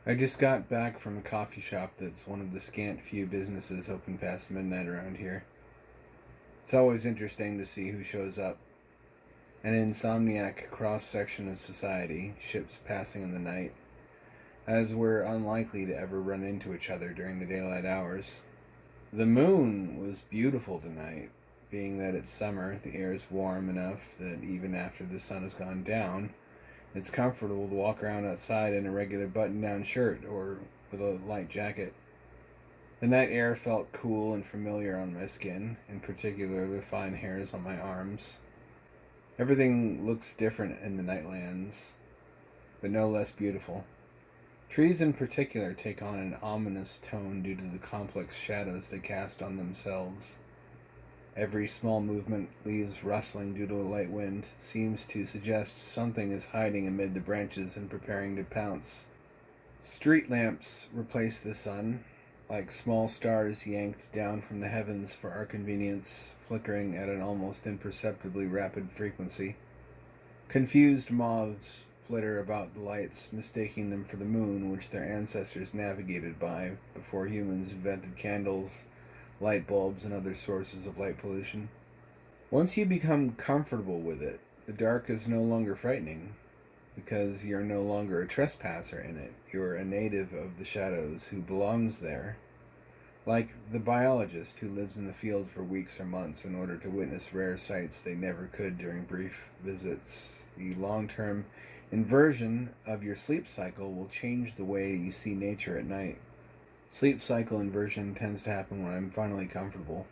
I just got back from a coffee shop that's one of the scant few businesses open past midnight around here. It's always interesting to see who shows up. An insomniac cross section of society, ships passing in the night, as we're unlikely to ever run into each other during the daylight hours. The moon was beautiful tonight, being that it's summer, the air is warm enough that even after the sun has gone down, it's comfortable to walk around outside in a regular button-down shirt or with a light jacket. The night air felt cool and familiar on my skin, in particular the fine hairs on my arms. Everything looks different in the Nightlands, but no less beautiful. Trees in particular take on an ominous tone due to the complex shadows they cast on themselves. Every small movement, leaves rustling due to a light wind, seems to suggest something is hiding amid the branches and preparing to pounce. Street lamps replace the sun, like small stars yanked down from the heavens for our convenience, flickering at an almost imperceptibly rapid frequency. Confused moths flitter about the lights, mistaking them for the moon, which their ancestors navigated by before humans invented candles, light bulbs, and other sources of light pollution. Once you become comfortable with it, the dark is no longer frightening, because you're no longer a trespasser in it. You're a native of the shadows who belongs there. Like the biologist who lives in the field for weeks or months in order to witness rare sights they never could during brief visits, the long-term inversion of your sleep cycle will change the way you see nature at night. Sleep cycle inversion tends to happen when I'm finally comfortable,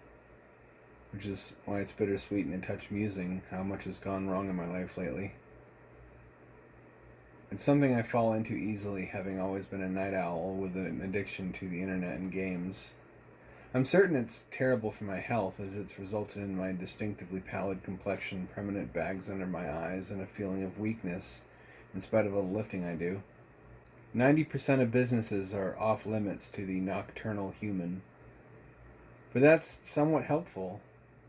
which is why it's bittersweet and a touch amusing how much has gone wrong in my life lately. It's something I fall into easily, having always been a night owl with an addiction to the internet and games. I'm certain it's terrible for my health, as it's resulted in my distinctively pallid complexion, permanent bags under my eyes, and a feeling of weakness, in spite of all the lifting I do. 90% of businesses are off limits to the nocturnal human. But that's somewhat helpful.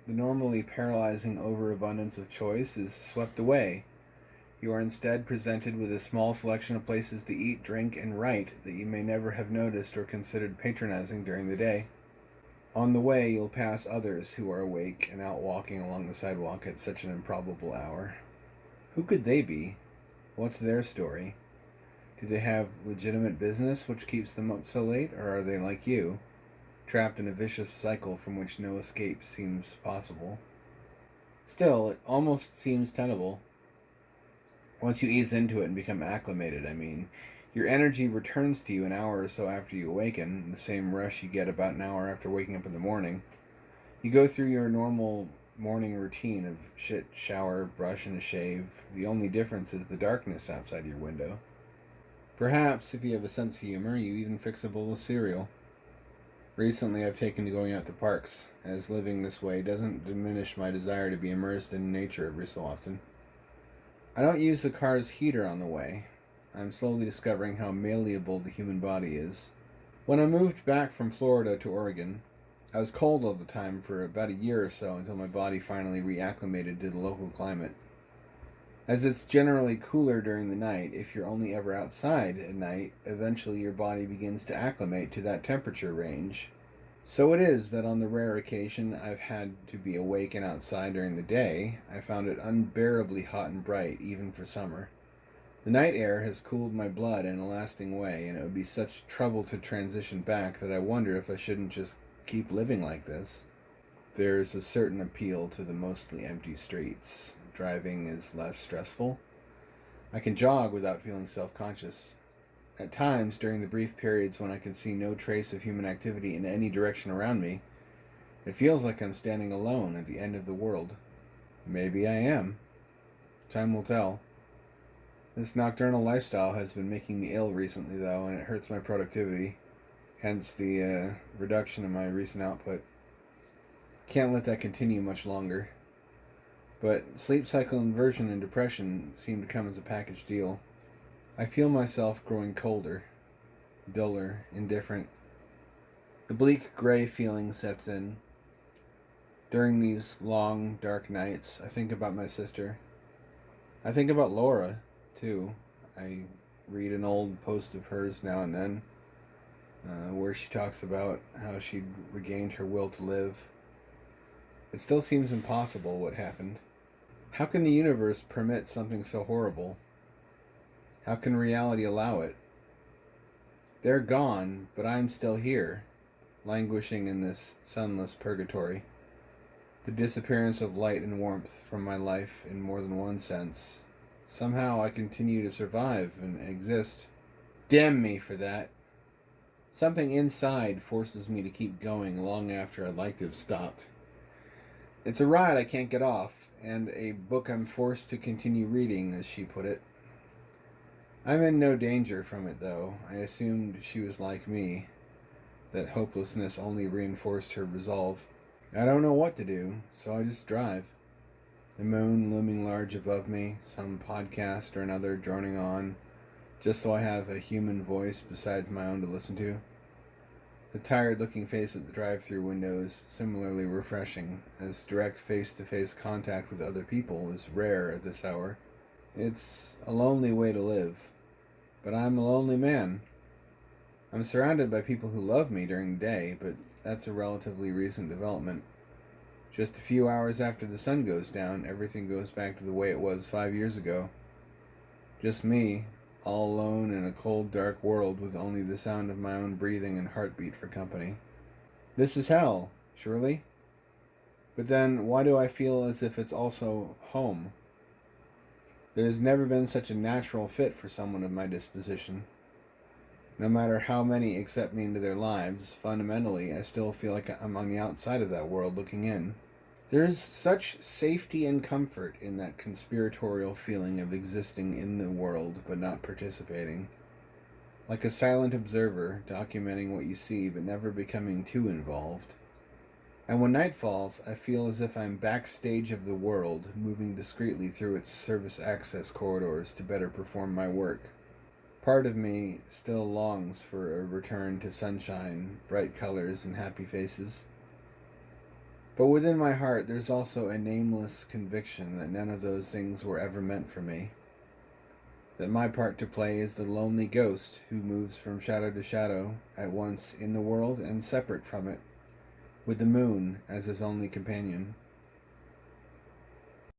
The normally paralyzing overabundance of choice is swept away. You are instead presented with a small selection of places to eat, drink, and write that you may never have noticed or considered patronizing during the day. On the way, you'll pass others who are awake and out walking along the sidewalk at such an improbable hour. Who could they be? What's their story? Do they have legitimate business which keeps them up so late, or are they like you, trapped in a vicious cycle from which no escape seems possible? Still, it almost seems tenable. Once you ease into it and become acclimated, your energy returns to you an hour or so after you awaken, the same rush you get about an hour after waking up in the morning. You go through your normal morning routine of shit, shower, brush, and a shave. The only difference is the darkness outside your window. Perhaps, if you have a sense of humor, you even fix a bowl of cereal. Recently, I've taken to going out to parks, as living this way doesn't diminish my desire to be immersed in nature every so often. I don't use the car's heater on the way. I'm slowly discovering how malleable the human body is. When I moved back from Florida to Oregon, I was cold all the time for about a year or so until my body finally reacclimated to the local climate. As it's generally cooler during the night, if you're only ever outside at night, eventually your body begins to acclimate to that temperature range. So it is that on the rare occasion I've had to be awake and outside during the day, I found it unbearably hot and bright, even for summer. The night air has cooled my blood in a lasting way, and it would be such trouble to transition back that I wonder if I shouldn't just keep living like this. There's a certain appeal to the mostly empty streets. Driving is less stressful. I can jog without feeling self-conscious. At times, during the brief periods when I can see no trace of human activity in any direction around me, it feels like I'm standing alone at the end of the world. Maybe I am. Time will tell. This nocturnal lifestyle has been making me ill recently, though, and it hurts my productivity, hence the reduction in my recent output. Can't let that continue much longer. But sleep cycle inversion and depression seem to come as a package deal. I feel myself growing colder, duller, indifferent. The bleak gray feeling sets in. During these long, dark nights, I think about my sister. I think about Laura, too. I read an old post of hers now and then, where she talks about how she'd regained her will to live. It still seems impossible what happened. How can the universe permit something so horrible? How can reality allow it? They're gone, but I'm still here, languishing in this sunless purgatory. The disappearance of light and warmth from my life in more than one sense. Somehow I continue to survive and exist. Damn me for that. Something inside forces me to keep going long after I'd like to have stopped. It's a ride I can't get off, and a book I'm forced to continue reading, as she put it. I'm in no danger from it, though. I assumed she was like me, that hopelessness only reinforced her resolve. I don't know what to do, so I just drive. The moon looming large above me, some podcast or another droning on, just so I have a human voice besides my own to listen to. The tired-looking face at the drive-through window is similarly refreshing, as direct face-to-face contact with other people is rare at this hour. It's a lonely way to live, but I'm a lonely man. I'm surrounded by people who love me during the day, but that's a relatively recent development. Just a few hours after the sun goes down, everything goes back to the way it was 5 years ago. Just me, all alone in a cold, dark world with only the sound of my own breathing and heartbeat for company. This is hell, surely? But then, why do I feel as if it's also home? There has never been such a natural fit for someone of my disposition. No matter how many accept me into their lives, fundamentally, I still feel like I'm on the outside of that world looking in. There is such safety and comfort in that conspiratorial feeling of existing in the world but not participating. Like a silent observer, documenting what you see but never becoming too involved. And when night falls, I feel as if I'm backstage of the world, moving discreetly through its service access corridors to better perform my work. Part of me still longs for a return to sunshine, bright colors, and happy faces. But within my heart, there's also a nameless conviction that none of those things were ever meant for me. That my part to play is the lonely ghost who moves from shadow to shadow, at once in the world and separate from it, with the moon as his only companion.